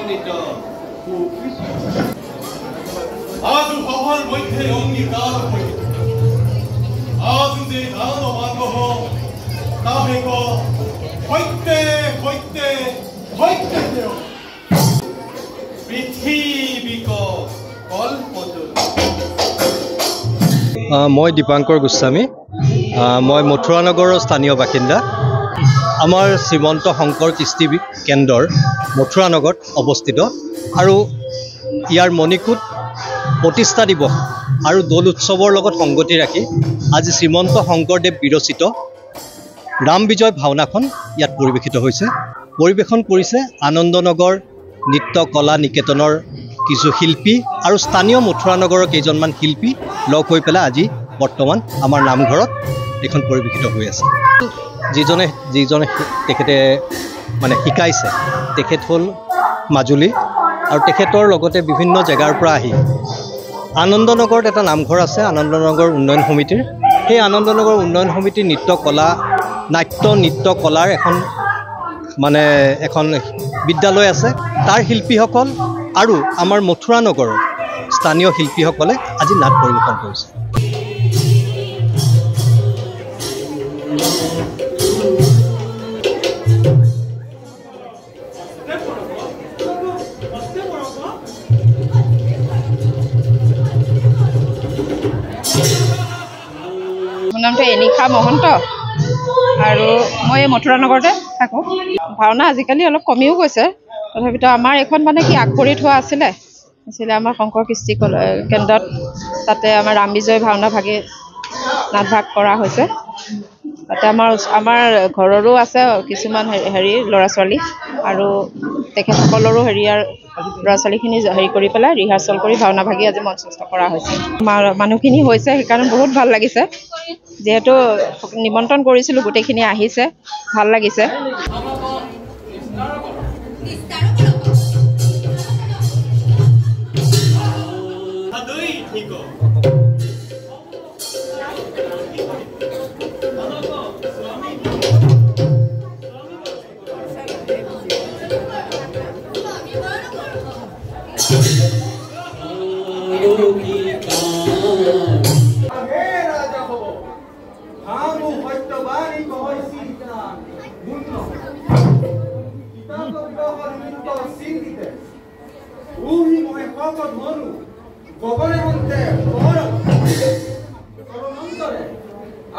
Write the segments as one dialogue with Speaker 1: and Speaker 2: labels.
Speaker 1: গৌৰৱান্বিত আজ সভাৰ মধ্যে অঙ্গীকার হইল আজ যে দান মানহ তাহেক সত্যে সত্যে সত্যে পৃথিবীক কল্পতরু।
Speaker 2: মই দীপাঙ্কৰ গোস্বামী, মই মথুৰা নগৰৰ স্থানীয় বাসিন্দা। আমাৰ শ্ৰীমন্ত শংকৰ কৃষ্টি কেন্দ্ৰৰ মথুৰা নগৰত অৱস্থিত আৰু ইয়াৰ মণিকূট প্ৰতিষ্ঠা দিৱস আৰু দৌল উৎসৱৰ লগত সংগতি ৰাখি আজি শ্ৰীমন্ত শংকৰদেৱ বিৰচিত ৰাম বিজয় ভাওনাখন ইয়াত পৰিৱেশিত হৈছে। পৰিৱেশন কৰিছে আনন্দনগৰ নৃত্য কলা নিকেতনৰ কিছু শিল্পী আৰু স্থানীয় মথুৰা নগৰৰ কেইজনমান শিল্পী লগ হৈ পেলাই আজি বৰ্তমান আমাৰ নামঘৰত এখন পৰিৱেশিত হৈ আছে। যিজনে তেখেতে মানে শিকাইছে তেখেত হ'ল মাজুলী আৰু তেখেতৰ লগতে বিভিন্ন জেগাৰ পৰা আহি আনন্দনগৰত এটা নামঘৰ আছে আনন্দনগৰ উন্নয়ন সমিতিৰ, সেই আনন্দনগৰ উন্নয়ন সমিতিৰ নৃত্য কলাৰ এখন বিদ্যালয় আছে। তাৰ শিল্পীসকল আৰু আমাৰ মথুৰা নগৰৰ স্থানীয় শিল্পীসকলে আজি নাট পৰিৱেশন কৰিছে।
Speaker 3: মোৰ নামটো এনিশা মহন্ত আৰু মই মথুৰা নগৰতে থাকোঁ। ভাওনা আজিকালি অলপ কমিও গৈছে, তথাপিতো আমাৰ এখন মানে কি আগবঢ়ি থোৱা আছিলে আমাৰ শংকৰ কৃষ্টি কেন্দ্ৰত। তাতে আমাৰ ৰাম বিজয় ভাওনা নাটভাগ কৰা হৈছে। তাতে আমাৰ ঘৰৰো আছে কিছুমান ল'ৰা ছোৱালী আৰু তেখেতসকলৰো ল'ৰা ছোৱালীখিনি কৰি পেলাই ৰিহাৰ্চেল কৰি ভাওনা ভাগি আজি মঞ্চস্থ কৰা হৈছে। মানুহখিনি হৈছে সেইকাৰণে বহুত ভাল লাগিছে, যিহেতু নিমন্ত্ৰণ কৰিছিলোঁ গোটেইখিনি আহিছে, ভাল লাগিছে।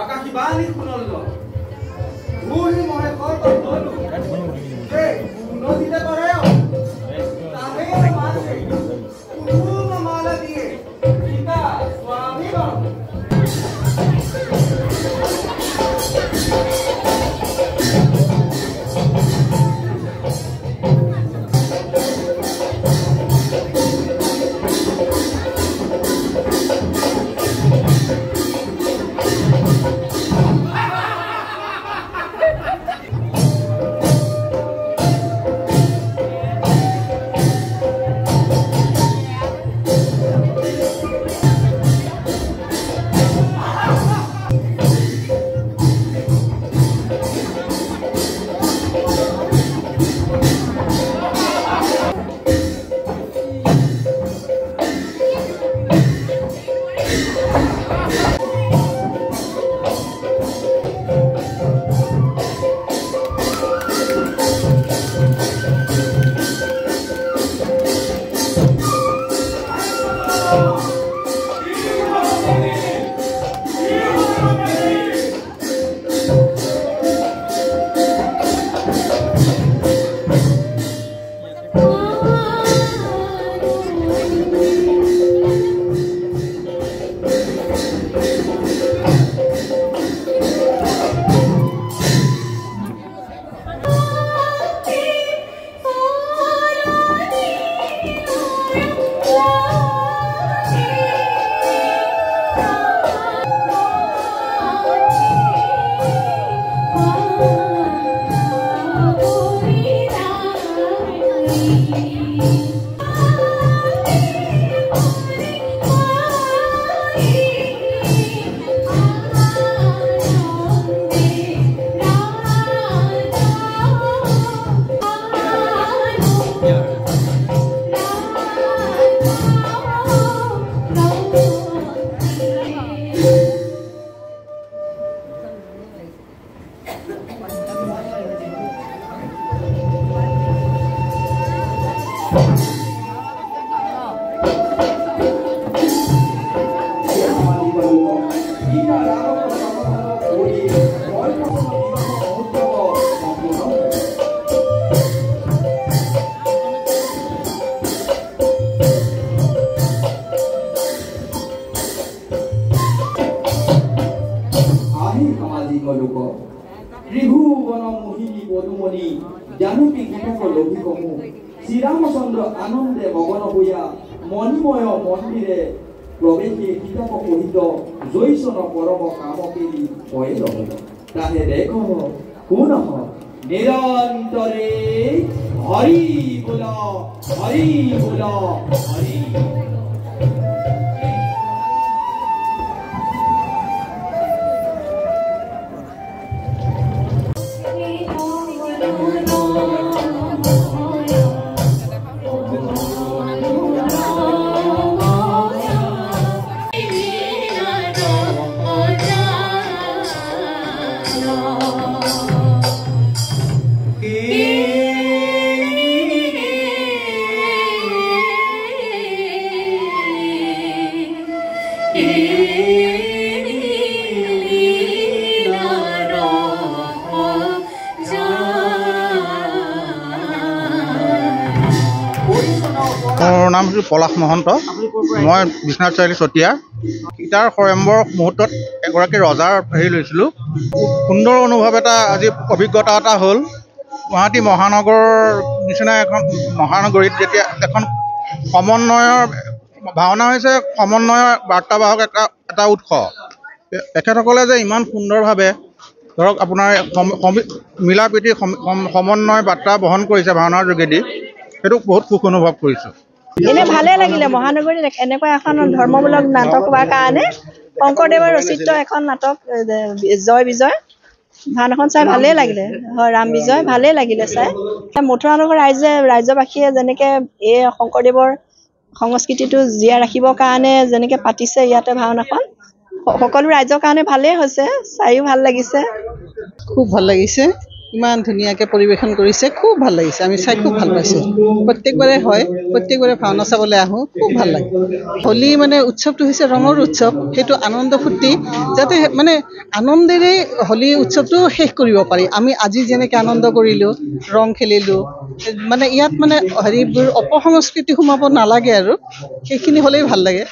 Speaker 1: আকাশী বাণী শুনল নদীতে করে মালা দিয়ে সীতা স্বামী
Speaker 4: ত্রিভুবন মোহিনী পদুমণি জানকী গীতক লভিকমু শ্রীরামচন্দ্র আনন্দে মগন হইয়া মণিময় মন্দিরে প্রবেশে কিতাপ কহিত জৈসন পরম কামকেরি হয়ে রহিল তাহে দেখ পুনঃ নিরন্তরে হরি বল হরি বল হরি।
Speaker 5: মোৰ নাম শ্ৰী পলাশ মহন্ত, মই বিশ্বনাথ চাৰিআলি চতিয়া। সীতাৰ স্বয়ম্বৰ মুহূৰ্তত এগৰাকী ৰজাৰ হেৰি লৈছিলোঁ। সুন্দৰ অনুভৱ এটা, আজি অভিজ্ঞতা এটা হ'ল। গুৱাহাটী মহানগৰৰ নিচিনা এখন মহানগৰীত যেতিয়া এখন সমন্বয়ৰ ভাওনা হৈছে, সমন্বয়ৰ বাৰ্তাবাহক এটা উৎস। তেখেতসকলে যে ইমান সুন্দৰভাৱে ধৰক আপোনাৰ মিলা প্ৰীতি সমন্বয় বাৰ্তা বহন কৰিছে ভাওনাৰ যোগেদি, সেইটো বহুত সুখ অনুভৱ কৰিছোঁ।
Speaker 6: এনে ভালে লাগিলে মহানগৰীত এনেকুৱা এখন ধৰ্মমূলক নাটক হোৱাৰ কাৰণে। শংকৰদেৱৰ ৰচিত এখন নাটক জয় বিজয়, ভাওনাখন চাই ভালেই লাগিলে। হয়, ৰাম বিজয় ভালেই লাগিলে চাই। মথুৰা নগৰ ৰাজ্যবাসীয়ে যেনেকৈ এই শংকৰদেৱৰ সংস্কৃতিটো জীয়াই ৰাখিবৰ কাৰণে যেনেকৈ পাতিছে ইয়াতে ভাওনাখন, সকলো ৰাইজৰ কাৰণে ভালেই হৈছে, চাইও ভাল লাগিছে।
Speaker 7: খুব ভাল লাগিছে, ইমান ধুনীয়াকৈ পৰিৱেশন কৰিছে, খুব ভাল লাগিছে। আমি চাই খুব ভাল পাইছোঁ। প্ৰত্যেকবাৰে হয়, প্ৰত্যেকবাৰে ভাওনা চাবলৈ আহোঁ, খুব ভাল লাগে। হোলী মানে উৎসৱটো হৈছে ৰঙৰ উৎসৱ, সেইটো আনন্দ ফূৰ্তি, যাতে মানে আনন্দেৰে হোলী উৎসৱটো শেষ কৰিব পাৰি। আমি আজি যেনেকৈ আনন্দ কৰিলোঁ, ৰং খেলিলোঁ, মানে ইয়াত মানে হেৰিবোৰ অপসংস্কৃতি সোমাব নালাগে আৰু, সেইখিনি হ'লেই ভাল লাগে।